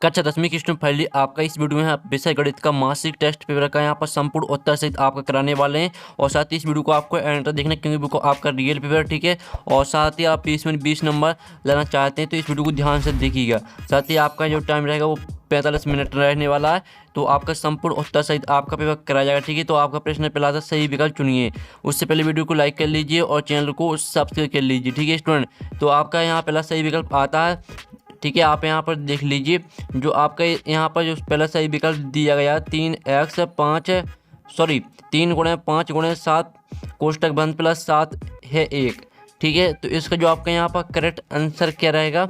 कक्षा 10वीं की स्टूडेंट फाइनली आपका इस वीडियो में आप विषय गणित का मासिक टेस्ट पेपर का यहाँ पर संपूर्ण उत्तर सहित आपका कराने वाले हैं। और साथ ही इस वीडियो को आपको एंड तक देखना, क्योंकि वो आपका रियल पेपर, ठीक है। और साथ ही आप इसमें 20 नंबर लेना चाहते हैं तो इस वीडियो को ध्यान से देखिएगा। साथ ही आपका जो टाइम रहेगा वो 45 मिनट रहने वाला है। तो आपका संपूर्ण उत्तर सहित आपका पेपर कराया जाएगा, ठीक है। तो आपका प्रश्न पहला था, सही विकल्प चुनिए। उससे पहले वीडियो को लाइक कर लीजिए और चैनल को सब्सक्राइब कर लीजिए, ठीक है स्टूडेंट। तो आपका यहाँ पहला सही विकल्प आता है, ठीक है। आप यहाँ पर देख लीजिए, जो आपका यहाँ पर जो पहला सही विकल्प दिया गया 3 गुणे 5 गुणे 7 कोष्टक बंद प्लस 7 है 1, ठीक है। तो इसका जो आपका यहाँ पर करेक्ट आंसर क्या रहेगा,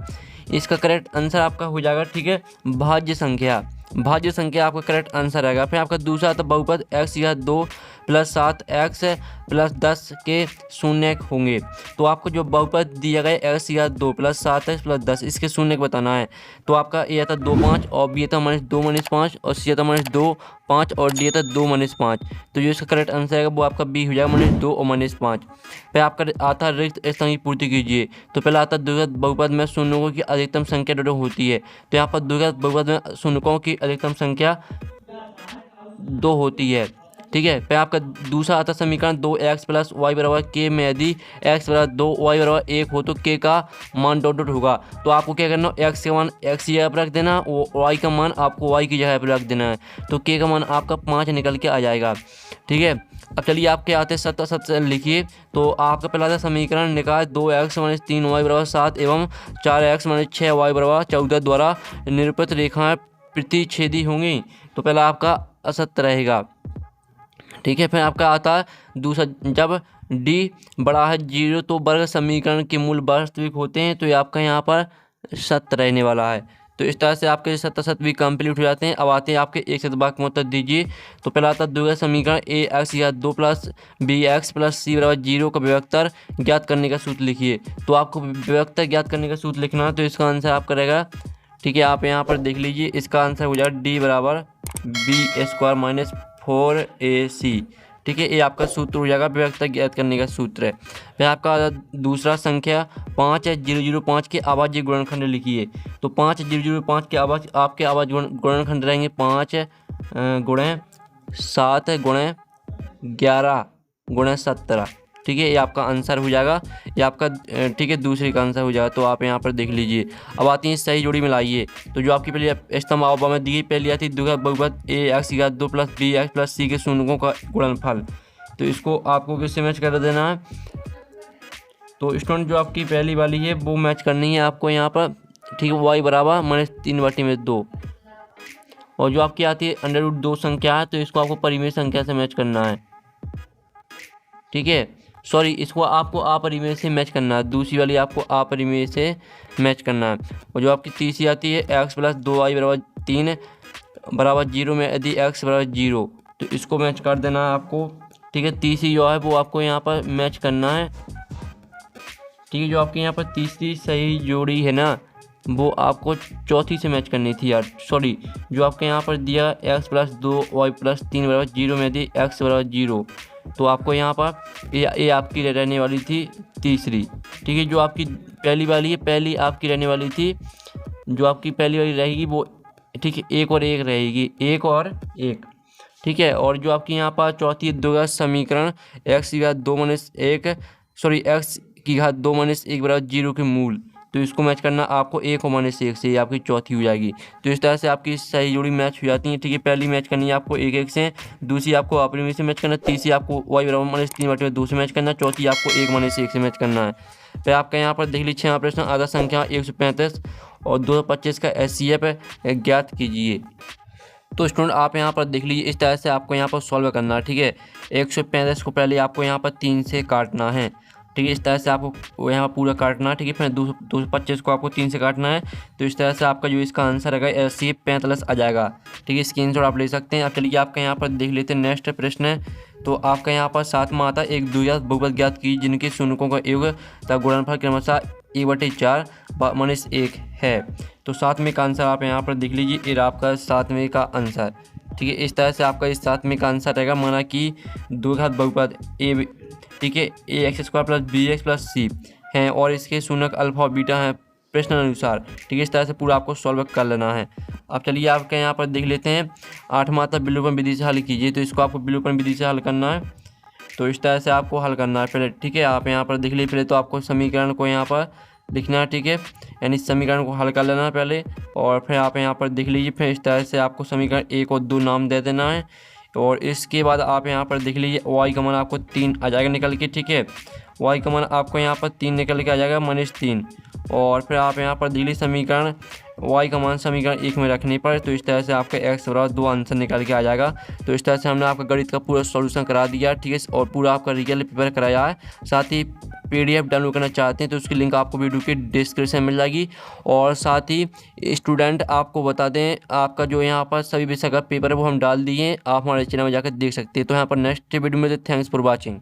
इसका करेक्ट आंसर आपका हो जाएगा, ठीक है, भाज्य संख्या। भाज्य संख्या आपका करेक्ट आंसर रहेगा। फिर आपका दूसरा था बहुपद x या 2 प्लस 7 x प्लस 10 के शून्य होंगे। तो आपको जो बहुपद दिया गया x या 2 प्लस 7x प्लस 10, इसके शून्य बताना है। तो आपका ए था 2 5 और बी था -2 -5 और सी था -2 5 और डी था 2 -5। तो जो इसका करेक्ट आंसर है वो आपका बी हो जाएगा -2 और -5। फिर आपका आता रिक्त स्थान की पूर्ति कीजिए। तो पहला आता द्विघात बहुपद में शून्यों की अधिकतम संख्या दो होती है। तो यहाँ पर द्विघात बहुपद में शून्यों की अधिकतम संख्या 2 होती है, ठीक है। फिर आपका दूसरा आता समीकरण 2x प्लस वाई बराबर के में यदि x बराबर 2 वाई बराबर 1 हो तो k का मान डॉट डॉट होगा। तो आपको क्या करना, x का मान x की जगह पर रख देना, y का मान आपको y की जगह पर रख देना है। तो k का मान आपका 5 निकल के आ जाएगा, ठीक है। अब चलिए आपके आते सत्ता सत्य लिखिए। तो आपका पहला था समीकरण निकाय 2x - 3y बराबर 7 एवं 4x - 6y बराबर 14 द्वारा निरूपित रेखाएं प्रतिच्छेदी होंगी। तो पहला आपका असत्य रहेगा, ठीक है। फिर आपका आता है दूसरा, जब d बड़ा है 0 तो वर्ग समीकरण के मूल वास्तविक होते हैं। तो ये आपका यहाँ पर सत्य रहने वाला है। तो इस तरह से आपके सत्य सत्य भी कंप्लीट हो जाते हैं। अब आते हैं आपके एक शब्द वाक्य में उत्तर दीजिए। तो पहला आता है द्विघात समीकरण ax या 2 प्लस bx प्लस c बराबर 0 का विभक्तर ज्ञात करने का सूत्र लिखिए। तो आपको विभक्तर ज्ञात करने का सूत्र लिखना है। तो इसका आंसर आपका रहेगा, ठीक है। आप यहाँ पर देख लीजिए, इसका आंसर हो जाएगा d बराबर b² - 4ac, ठीक है। ये आपका सूत्र हो जाएगा, विभक्तर ज्ञात करने का सूत्र है। फिर आपका दूसरा संख्या 5005 के अभाज्य गुणनखंड लिखिए। तो 5005 के आपके अभाज्य गुणनखंड रहेंगे 5 गुणे 7 गुणे 11 गुणे 17, ठीक है। ये आपका आंसर हो जाएगा, ये आपका, ठीक है, दूसरे का आंसर हो जाएगा। तो आप यहाँ पर देख लीजिए। अब आती है सही जोड़ी मिलाइए। तो जो आपकी पहले स्तंभ आववा में दी पहली आती है द्विघात बहुपद ax या 2 प्लस bx प्लस c के शून्यों का गुणनफल। तो इसको आपको किससे मैच कर देना है। तो स्टूडेंट जो आपकी पहली वाली है वो मैच करनी है आपको यहाँ पर, ठीक है। y बराबर -3/2। और जो आपकी आती है √2 संख्या है, तो इसको आपको परिमेय संख्या से मैच करना है, ठीक है। सॉरी, इसको आपको अपरिमेय से मैच करना है। दूसरी वाली आपको अपरिमेय से मैच करना है। और जो आपकी तीसरी आती है x प्लस 2y बराबर 3 बराबर 0 में यदि x बराबर 0, तो इसको मैच कर देना है आपको, ठीक है। तीसरी जो है वो आपको यहाँ पर मैच करना है, ठीक है। जो आपके यहाँ पर तीसरी सही जोड़ी है ना, वो आपको चौथी से मैच करनी थी यार, सॉरी। जो आपके यहाँ पर दिया x प्लस 2y प्लस 3 बराबर 0 में यदि x बराबर 0, तो आपको यहाँ पर ये आपकी रहने वाली थी तीसरी, ठीक है। जो आपकी पहली वाली है, पहली आपकी रहने वाली थी, जो आपकी पहली वाली रहेगी वो, ठीक है, 1 और 1 रहेगी, 1 और 1, ठीक है। और जो आपकी यहाँ पर चौथी द्विघात समीकरण x की घात 2 - 1 सॉरी x की घात 2 - 1 बराबर 0 के मूल। तो इसको मैच करना आपको 1 और -1 से, ये आपकी चौथी हो जाएगी। तो इस तरह से आपकी सही जोड़ी मैच हो जाती है, ठीक है। पहली मैच करनी है आपको 1 1 से, दूसरी आपको अपरिमेय से मैच करना, तीसरी आपको y बराबर -3/2 से मैच करना, चौथी आपको 1 -1 से मैच करना है। फिर आपका यहाँ पर देख लीजिए प्रश्न, आधा संख्या 135 और 225 का HCF ज्ञात कीजिए। तो स्टूडेंट आप यहाँ पर देख लीजिए, इस तरह से आपको यहाँ पर सॉल्व करना है, ठीक है। 135 को पहले आपको यहाँ पर 3 से काटना है, ठीक है। इस तरह से आपको यहाँ पर पूरा काटना है, ठीक है। फिर 225 को आपको 3 से काटना है। तो इस तरह से आपका जो इसका आंसर रहेगा HCF 45 आ जाएगा, ठीक है। स्क्रीनशॉट आप ले सकते हैं। अब चलिए आपका यहाँ पर देख लेते हैं नेक्स्ट प्रश्न है। तो आपका यहाँ पर 7 में आता है, एक द्विघात बहुपद ज्ञात की जिनके शून्यों का योग तथा गुणनफल क्रमशः 1/4 - 1 है। तो 7वें का आंसर आप यहाँ पर देख लीजिए, ये आपका 7वें का आंसर, ठीक है। इस तरह से आपका इस 7वें का आंसर रहेगा, माना कि द्विघात बहुपद ए, ठीक है, ax² plus bx plus c हैं और इसके शून्यक अल्फा और बीटा हैं प्रश्न अनुसार, ठीक है। इस तरह से पूरा आपको सॉल्व कर लेना है। अब चलिए आपके यहाँ पर देख लेते हैं। 8 मात्रा विलोपन विधि से हल कीजिए। तो इसको आपको विलोपन विधि से हल करना है। तो इस तरह से आपको हल करना है पहले, ठीक है। आप यहाँ पर देख लीजिए, पहले तो आपको समीकरण को यहाँ पर लिखना है, ठीक है। यानी समीकरण को हल कर लेना है पहले, और फिर आप यहाँ पर देख लीजिए, फिर इस तरह से आपको समीकरण 1 और 2 नाम दे देना है। और इसके बाद आप यहाँ पर देख लीजिए y का मान आपको 3 आ जाएगा निकल के, ठीक है। y का मान आपको यहाँ पर 3 निकल के आ जाएगा, -3। और फिर आप यहाँ पर देख लीजिए समीकरण y का मान समीकरण 1 में रखने पर, तो इस तरह से आपका x बराबर 2 आंसर निकल के आ जाएगा। तो इस तरह से हमने आपका गणित का पूरा सॉल्यूशन करा दिया, ठीक है। और पूरा आपका रियल पेपर कराया है। साथ ही PDF डाउनलोड करना चाहते हैं तो उसकी लिंक आपको वीडियो के डिस्क्रिप्शन में मिल जाएगी। और साथ ही स्टूडेंट आपको बता दें, आपका जो यहाँ पर सभी विषय का पेपर है वो हम डाल दिए, आप हमारे चैनल में जाकर देख सकते हैं। तो यहाँ पर नेक्स्ट वीडियो में, थैंक्स फॉर वॉचिंग।